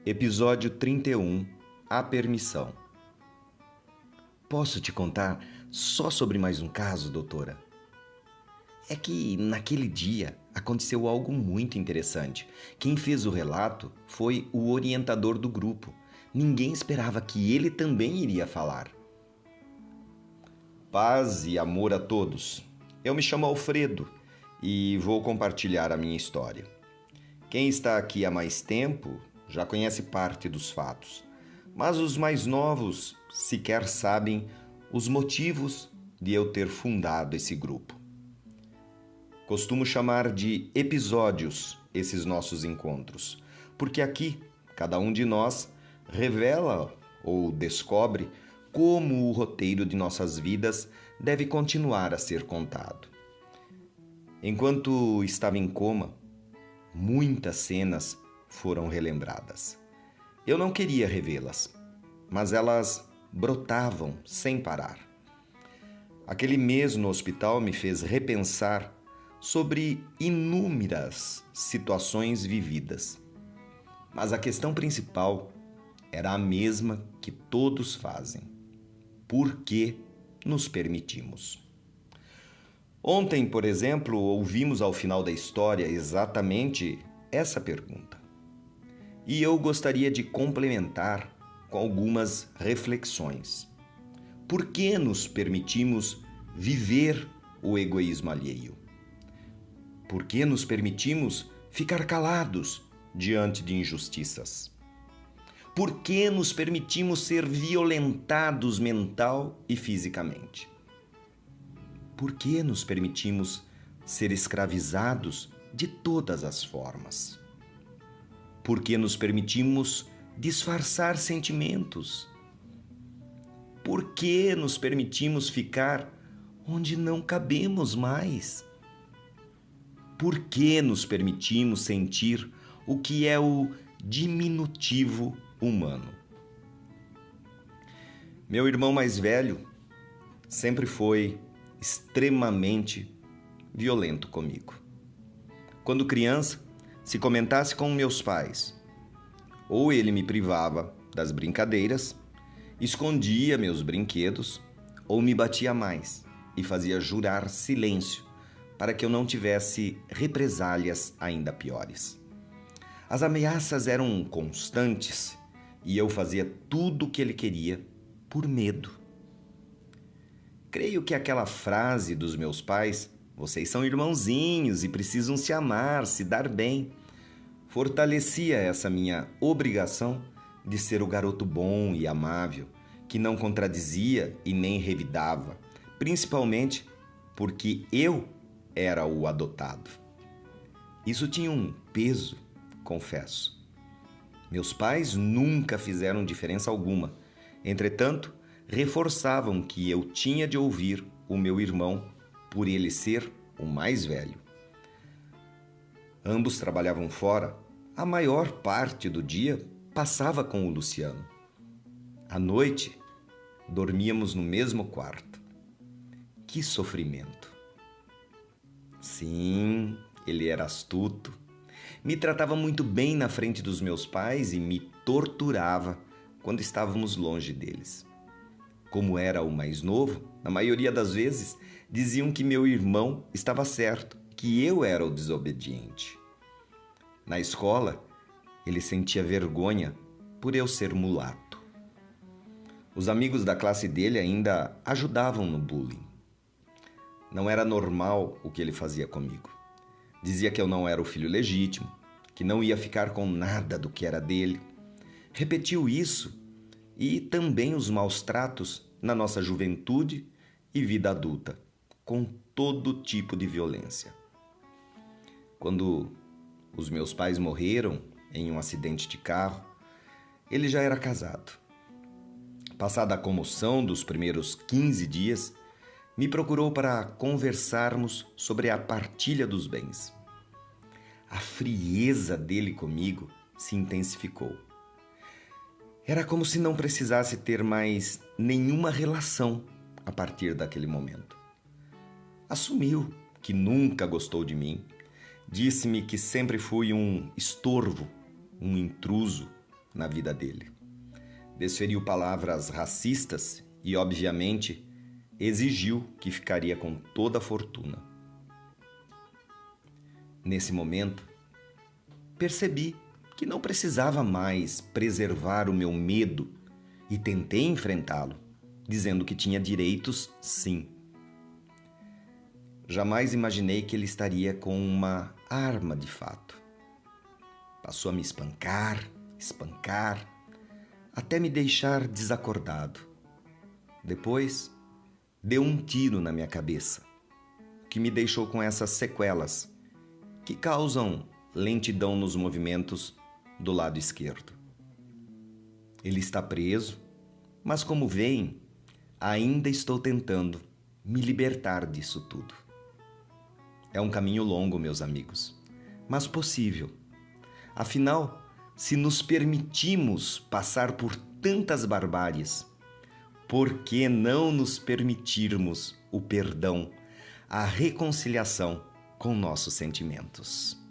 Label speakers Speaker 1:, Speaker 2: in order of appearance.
Speaker 1: Episódio 31. A permissão. Posso te contar só sobre mais um caso, doutora? É que naquele dia aconteceu algo muito interessante. Quem fez o relato foi o orientador do grupo. Ninguém esperava que ele também iria falar. Paz e amor a todos. Eu me chamo Alfredo e vou compartilhar a minha história. Quem está aqui há mais tempo já conhece parte dos fatos, mas os mais novos sequer sabem os motivos de eu ter fundado esse grupo. Costumo chamar de episódios esses nossos encontros, porque aqui cada um de nós revela ou descobre como o roteiro de nossas vidas deve continuar a ser contado. Enquanto estava em coma, muitas cenas foram relembradas. Eu não queria revê-las, mas elas brotavam sem parar. Aquele mês no hospital me fez repensar sobre inúmeras situações vividas. Mas a questão principal era a mesma que todos fazem. Por que nos permitimos? Ontem, por exemplo, ouvimos ao final da história exatamente essa pergunta. E eu gostaria de complementar com algumas reflexões. Por que nos permitimos viver o egoísmo alheio? Por que nos permitimos ficar calados diante de injustiças? Por que nos permitimos ser violentados mental e fisicamente? Por que nos permitimos ser escravizados de todas as formas? Por que nos permitimos disfarçar sentimentos? Por que nos permitimos ficar onde não cabemos mais? Por que nos permitimos sentir o que é o diminutivo humano? Meu irmão mais velho sempre foi extremamente violento comigo. Quando criança, se comentasse com meus pais, ou ele me privava das brincadeiras, escondia meus brinquedos, ou me batia mais e fazia jurar silêncio para que eu não tivesse represálias ainda piores. As ameaças eram constantes e eu fazia tudo o que ele queria por medo. Creio que aquela frase dos meus pais, vocês são irmãozinhos e precisam se amar, se dar bem, fortalecia essa minha obrigação de ser o garoto bom e amável, que não contradizia e nem revidava, principalmente porque eu era o adotado. Isso tinha um peso, confesso. Meus pais nunca fizeram diferença alguma. Entretanto, reforçavam que eu tinha de ouvir o meu irmão por ele ser o mais velho. Ambos trabalhavam fora. A maior parte do dia passava com o Luciano. À noite, dormíamos no mesmo quarto. Que sofrimento! Sim, ele era astuto. Me tratava muito bem na frente dos meus pais e me torturava quando estávamos longe deles. Como era o mais novo, na maioria das vezes, diziam que meu irmão estava certo, que eu era o desobediente. Na escola, ele sentia vergonha por eu ser mulato. Os amigos da classe dele ainda ajudavam no bullying. Não era normal o que ele fazia comigo. Dizia que eu não era o filho legítimo, que não ia ficar com nada do que era dele. Repetiu isso e também os maus tratos na nossa juventude e vida adulta, com todo tipo de violência. Quando os meus pais morreram em um acidente de carro, ele já era casado. Passada a comoção dos primeiros 15 dias, me procurou para conversarmos sobre a partilha dos bens. A frieza dele comigo se intensificou. Era como se não precisasse ter mais nenhuma relação a partir daquele momento. Assumiu que nunca gostou de mim, disse-me que sempre fui um estorvo, um intruso, na vida dele. Desferiu palavras racistas e, obviamente, exigiu que ficaria com toda a fortuna. Nesse momento, percebi que não precisava mais preservar o meu medo e tentei enfrentá-lo, dizendo que tinha direitos, sim. Jamais imaginei que ele estaria com uma arma de fato. Passou a me espancar, até me deixar desacordado. Depois, deu um tiro na minha cabeça, que me deixou com essas sequelas que causam lentidão nos movimentos do lado esquerdo. Ele está preso, mas como veem, ainda estou tentando me libertar disso tudo. É um caminho longo, meus amigos, mas possível. Afinal, se nos permitimos passar por tantas barbáries, por que não nos permitirmos o perdão, a reconciliação com nossos sentimentos?